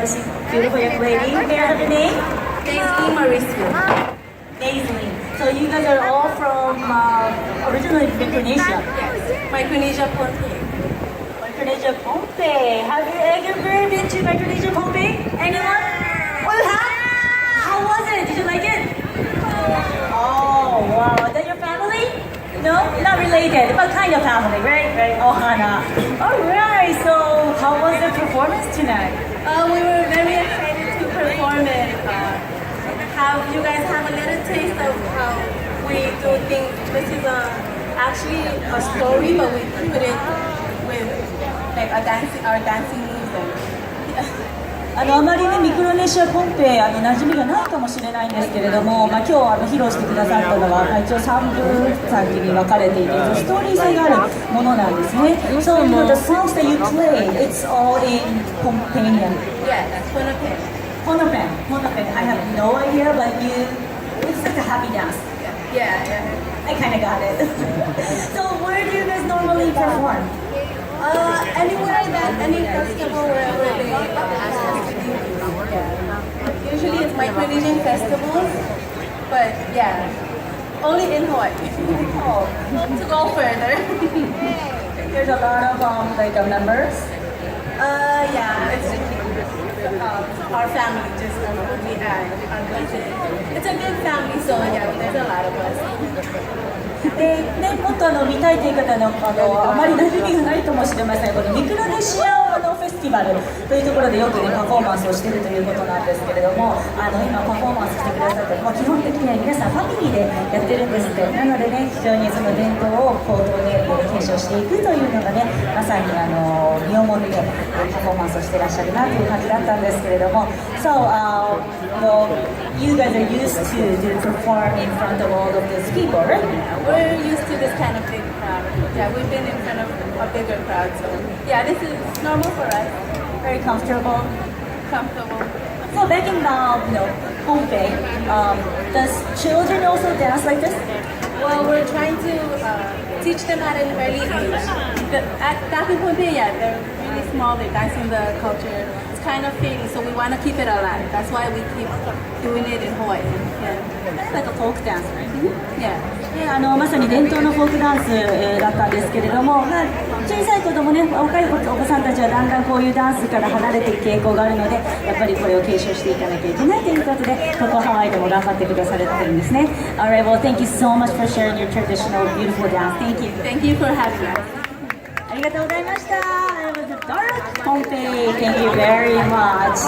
this beautiful young lady. May I have your name? Daisy Mauricio. Daisy. So you guys are all from originally Micronesia. Yes. Micronesia Ponte. Micronesia Pohnpei. Have you ever been to Micronesia Pohnpei? Anyone? Oh, you have? How was it? Did you like it? Oh, wow. Is that your family? No? Not related, but kind of family, right? Right. Ohana. Alright, so how was the performance tonight? We were very excited to perform it. Have you guys have a little taste of how we do things? This is actually a story, but we put it with like our dancing moves. And, あまりね、ミクロネシアコンペ馴染みがないかもしれないんですけれども、今日披露してくださったのは一応3部作に分かれていて、ストーリー性があるものなんですね。So the songs that you play, it's all in Pohnpeian. Yeah, that's Pohnpei. Pohnpei. I have no idea, but it's like a happy dance. Yeah. I kind of got it. So where do you guys normally perform? Anywhere that any festival wherever they ask us to do. Yeah. Usually it's Micronesian festivals, but yeah, only in Hawaii. Oh, To go further. there's a lot of like members. Yeah, it's our family just we had our budget. It's a good family, so yeah, there's a lot of us. でね、もっと見たいという方のあまり馴染みがないかもしれません。このミクロネシアフェスティバルというところでよくねパフォーマンスをしているということなんですけれども、今パフォーマンスしてくださって、基本的には皆さんファミリーでやってるんですって。なのでね、非常にその伝統を口頭で継承していくというのがね、まさに身をもってパフォーマンスをしてらっしゃるなという感じだったんですけれども、So, you guys are used to perform in front of all of these people, right? We're used to this kind of big crowd. Yeah, we've been in front of a bigger crowd, so yeah, this is normal for us. Very comfortable. Comfortable. So back in Pohnpei, does children also dance like this? Well, we're trying to teach them at an early age. Back in Pohnpei, yeah, they're really small. They're dancing the culture. It's kind of fading, so we want to keep it alive. That's why we keep doing it in Hawaii. Yeah. Kind of like a folk dance, right? Yeah. でまさに伝統のフォークダンス、だったんですけれども、小さい子供ね、若いお子さんたちはだんだんこういうダンスから離れていく傾向があるので、やっぱりこれを継承していかなきゃいけないということで、ここハワイでも頑張ってくだされてるんですね。Alright, well, thank you so much for sharing your traditional beautiful dance. Thank you. Thank you for having us. ありがとうございました。It was a dark Pohnpei. Thank you very much.